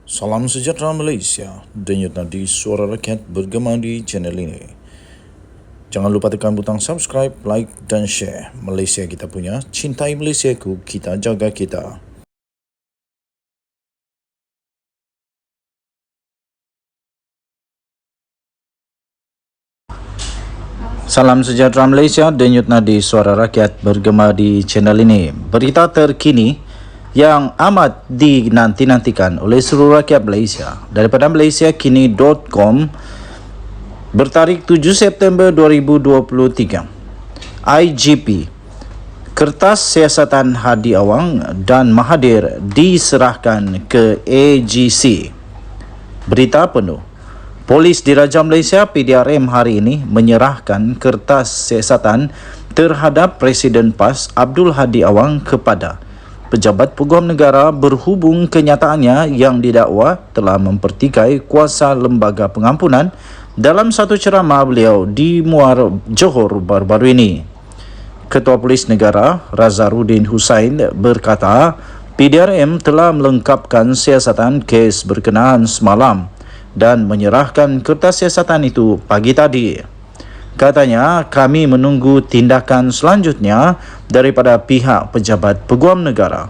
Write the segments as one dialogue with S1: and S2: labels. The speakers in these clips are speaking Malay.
S1: Salam sejahtera Malaysia, denyut nadi suara rakyat bergema di channel ini. Jangan lupa tekan butang subscribe, like dan share. Malaysia kita punya, cintai Malaysiaku, kita jaga kita. Salam sejahtera Malaysia, denyut nadi suara rakyat bergema di channel ini. Berita terkini yang amat dinanti-nantikan oleh seluruh rakyat Malaysia daripada malaysiakini.com bertarikh 7 September 2023. IGP, kertas siasatan Hadi Awang dan Mahathir diserahkan ke AGC. Berita penuh. Polis Diraja Malaysia PDRM hari ini menyerahkan kertas siasatan terhadap Presiden PAS Abdul Hadi Awang kepada Pejabat Peguam Negara berhubung kenyataannya yang didakwa telah mempertikai kuasa lembaga pengampunan dalam satu ceramah beliau di Muar Johor baru-baru ini. Ketua Polis Negara Razarudin Hussain berkata PDRM telah melengkapkan siasatan kes berkenaan semalam dan menyerahkan kertas siasatan itu pagi tadi. Katanya, kami menunggu tindakan selanjutnya daripada pihak Pejabat Peguam Negara.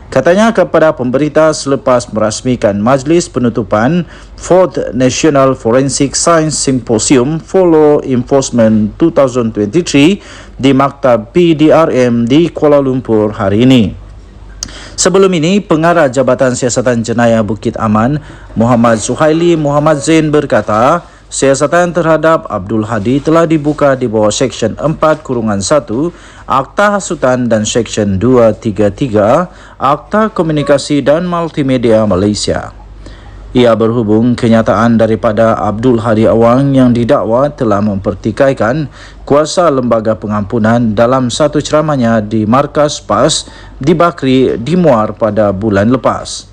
S1: Katanya kepada pemberita selepas merasmikan majlis penutupan 4th National Forensic Science Symposium for Law Enforcement 2023 di Maktab PDRM di Kuala Lumpur hari ini. Sebelum ini, Pengarah Jabatan Siasatan Jenayah Bukit Aman, Muhammad Suhaili Muhammad Zain berkata, siasatan terhadap Abdul Hadi telah dibuka di bawah Seksyen 4-1 Akta Hasutan dan Seksyen 233 Akta Komunikasi dan Multimedia Malaysia. Ia berhubung kenyataan daripada Abdul Hadi Awang yang didakwa telah mempertikaikan kuasa lembaga pengampunan dalam satu ceramahnya di Markas PAS di Bakri di Muar pada bulan lepas.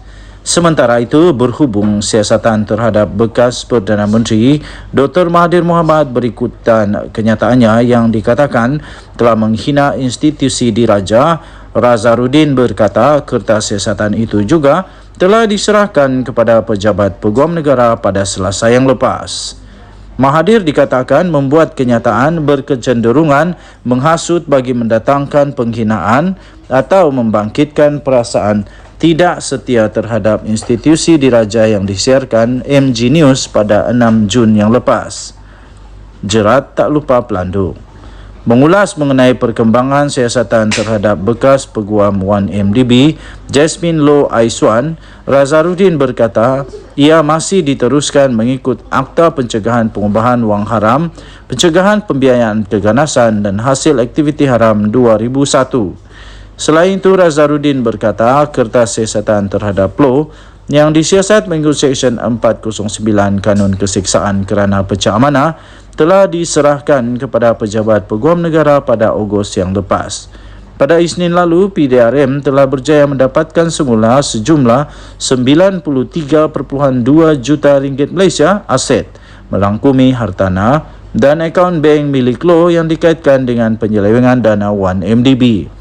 S1: Sementara itu, berhubung siasatan terhadap bekas Perdana Menteri Dr. Mahathir Mohamad berikutan kenyataannya yang dikatakan telah menghina institusi diraja, Razarudin berkata kertas siasatan itu juga telah diserahkan kepada Pejabat Peguam Negara pada Selasa yang lepas. Mahathir dikatakan membuat kenyataan berkecenderungan menghasut bagi mendatangkan penghinaan atau membangkitkan perasaan tidak setia terhadap institusi diraja yang disiarkan MG News pada 6 Jun yang lepas. Jerat tak lupa pelandu. Mengulas mengenai perkembangan siasatan terhadap bekas Peguam 1MDB, Jasmine Loh Aiswan, Razarudin berkata ia masih diteruskan mengikut Akta Pencegahan Pengubahan Wang Haram, Pencegahan Pembiayaan Keganasan dan Hasil Aktiviti Haram 2001. Selain itu, Razarudin berkata kertas siasatan terhadap Loh yang disiasat mengikut Seksyen 409 Kanun Keseksaan kerana pecah amanah telah diserahkan kepada Pejabat Peguam Negara pada Ogos yang lepas. Pada Isnin lalu, PDRM telah berjaya mendapatkan semula sejumlah 93.2 juta ringgit Malaysia aset melangkumi hartanah dan akaun bank milik Loh yang dikaitkan dengan penyelewengan dana 1MDB.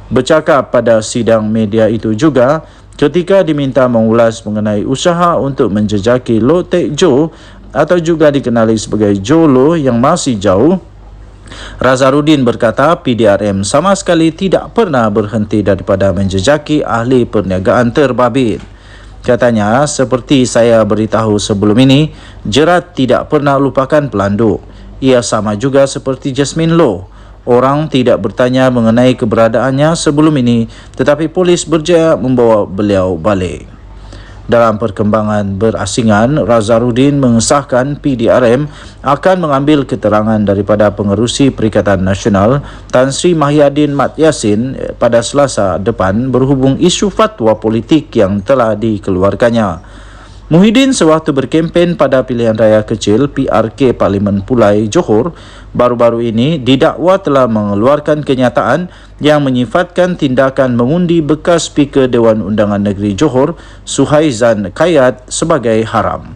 S1: Bercakap pada sidang media itu juga, ketika diminta mengulas mengenai usaha untuk menjejaki Loh Teck Joe atau juga dikenali sebagai Joe Loh yang masih jauh, Razarudin berkata PDRM sama sekali tidak pernah berhenti daripada menjejaki ahli perniagaan terbabit. Katanya, seperti saya beritahu sebelum ini, jerat tidak pernah lupakan pelandu. Ia sama juga seperti Jasmine Loh. Orang tidak bertanya mengenai keberadaannya sebelum ini, tetapi polis berjaya membawa beliau balik. Dalam perkembangan berasingan, Razarudin mengesahkan PDRM akan mengambil keterangan daripada Pengerusi Perikatan Nasional Tan Sri Mahyadin Mat Yassin pada Selasa depan berhubung isu fatwa politik yang telah dikeluarkannya. Muhyiddin sewaktu berkempen pada pilihan raya kecil PRK Parlimen Pulai Johor baru-baru ini didakwa telah mengeluarkan kenyataan yang menyifatkan tindakan mengundi bekas Speaker Dewan Undangan Negeri Johor Suhaizan Kayat sebagai haram.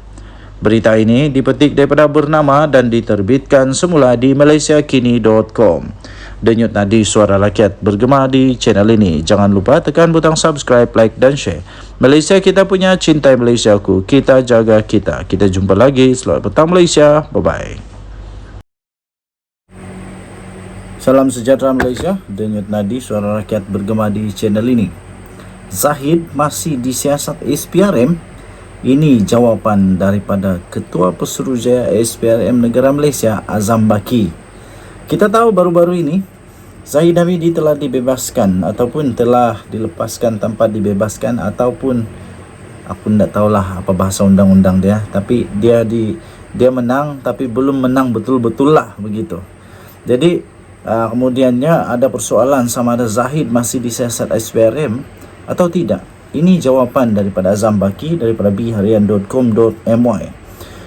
S1: Berita ini dipetik daripada Bernama dan diterbitkan semula di malaysiakini.com. Denyut nadi suara rakyat bergema di channel ini. Jangan lupa tekan butang subscribe, like dan share. Malaysia kita punya, cintai Malaysia ku. Kita jaga kita. Kita jumpa lagi. Selamat petang Malaysia. Bye-bye. Salam sejahtera Malaysia. Denyut nadi suara rakyat bergema di channel ini. Zahid masih disiasat SPRM. Ini jawapan daripada Ketua Pesuruhjaya SPRM Negara Malaysia, Azam Baki. Kita tahu baru-baru ini Zahid Hamidi telah dibebaskan ataupun telah dilepaskan tanpa dibebaskan, ataupun aku tidak tahulah apa bahasa undang-undang dia, tapi dia menang tapi belum menang betul-betul lah begitu. Jadi kemudiannya ada persoalan sama ada Zahid masih disiasat SPRM atau tidak. Ini jawapan daripada Azam Baki daripada bharian.com.my.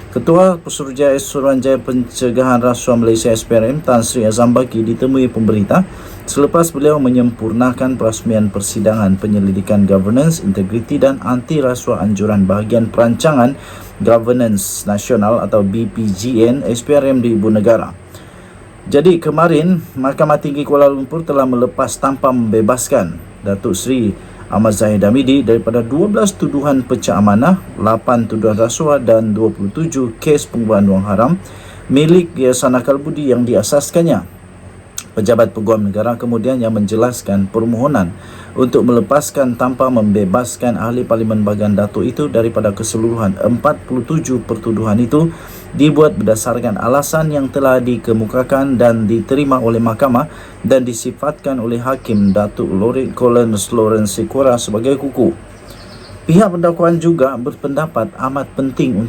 S1: Ketua Pesuruhjaya Suruhanjaya Pencegahan Rasuah Malaysia SPRM Tan Sri Azam Baki ditemui pemberita selepas beliau menyempurnakan perasmian persidangan penyelidikan governance, integriti dan anti rasuah anjuran bahagian perancangan governance nasional atau BPGN SPRM di Ibu Negara. Jadi kemarin Mahkamah Tinggi Kuala Lumpur telah melepas tanpa membebaskan Datuk Seri Ahmad Zahid Hamidi daripada 12 tuduhan pecah amanah, 8 tuduhan rasuah dan 27 kes pengubahan wang haram milik Yayasan Akal Budi yang diasaskannya. Pejabat Peguam Negara kemudian yang menjelaskan permohonan untuk melepaskan tanpa membebaskan Ahli Parlimen Bagan Datuk itu daripada keseluruhan 47 pertuduhan itu dibuat berdasarkan alasan yang telah dikemukakan dan diterima oleh mahkamah dan disifatkan oleh Hakim Datuk Laureate Collins Lawrence Sikora sebagai kukuh. Pihak pendakwaan juga berpendapat amat penting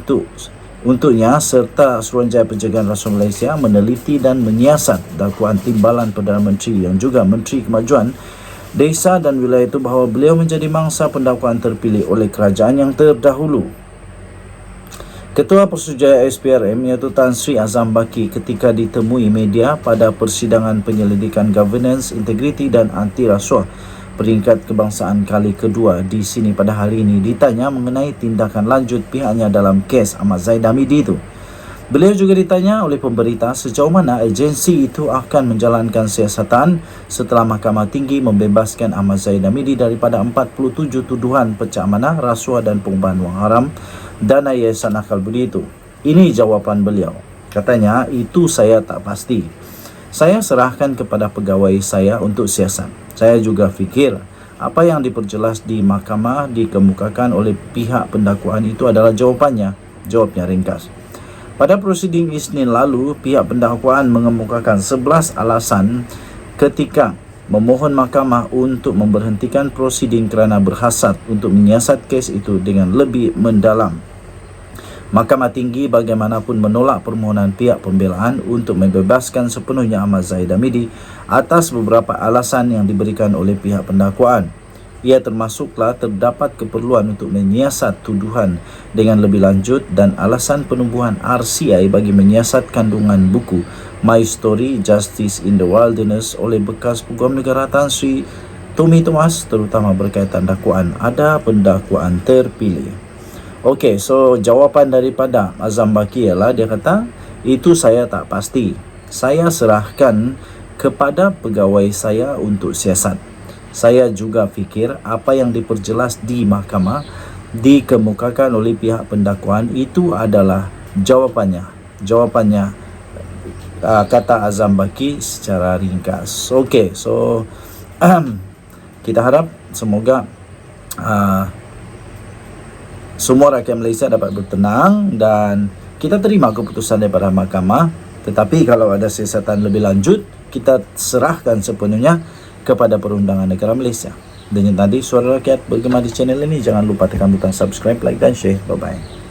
S1: untuknya serta Suruhanjaya Pencegahan Rasuah Malaysia meneliti dan menyiasat dakwaan Timbalan Perdana Menteri yang juga Menteri Kemajuan Desa dan Wilayah itu bahawa beliau menjadi mangsa pendakwaan terpilih oleh kerajaan yang terdahulu. Ketua Pesuruhjaya SPRM iaitu Tan Sri Azam Baki ketika ditemui media pada persidangan penyelidikan governance, integriti dan anti rasuah peringkat kebangsaan kali kedua di sini pada hari ini ditanya mengenai tindakan lanjut pihaknya dalam kes Ahmad Zahid Hamidi itu. Beliau juga ditanya oleh pemberita sejauh mana agensi itu akan menjalankan siasatan setelah Mahkamah Tinggi membebaskan Ahmad Zahid Hamidi daripada 47 tuduhan pecah amanah, rasuah dan pengubahan wang haram dana Yayasan Akal Budi itu. Ini jawapan beliau. Katanya, itu saya tak pasti. Saya serahkan kepada pegawai saya untuk siasat. Saya juga fikir apa yang diperjelas di mahkamah dikemukakan oleh pihak pendakwaan itu adalah jawapannya. Jawabnya ringkas. Pada prosiding Isnin lalu, pihak pendakwaan mengemukakan 11 alasan ketika memohon mahkamah untuk memberhentikan prosiding kerana berhasrat untuk menyiasat kes itu dengan lebih mendalam. Mahkamah Tinggi bagaimanapun menolak permohonan pihak pembelaan untuk membebaskan sepenuhnya Ahmad Zahid Hamidi atas beberapa alasan yang diberikan oleh pihak pendakwaan. Ia termasuklah terdapat keperluan untuk menyiasat tuduhan dengan lebih lanjut dan alasan penubuhan RCI bagi menyiasat kandungan buku My Story Justice in the Wilderness oleh bekas Peguam Negara Tan Sri Tommy Thomas, terutama berkaitan dakwaan ada pendakwaan terpilih. Okey, so jawapan daripada Azam Baki ialah dia kata, itu saya tak pasti. Saya serahkan kepada pegawai saya untuk siasat. Saya juga fikir apa yang diperjelas di mahkamah dikemukakan oleh pihak pendakwaan itu adalah jawapannya. Jawapannya kata Azam Baki secara ringkas. Okey, so kita harap semoga semua rakyat Malaysia dapat bertenang dan kita terima keputusan daripada mahkamah. Tetapi kalau ada siasatan lebih lanjut, kita serahkan sepenuhnya kepada Perundangan Negara Malaysia. Dan yang tadi suara rakyat bergema di channel ini, jangan lupa tekan butang subscribe, like dan share. Bye-bye.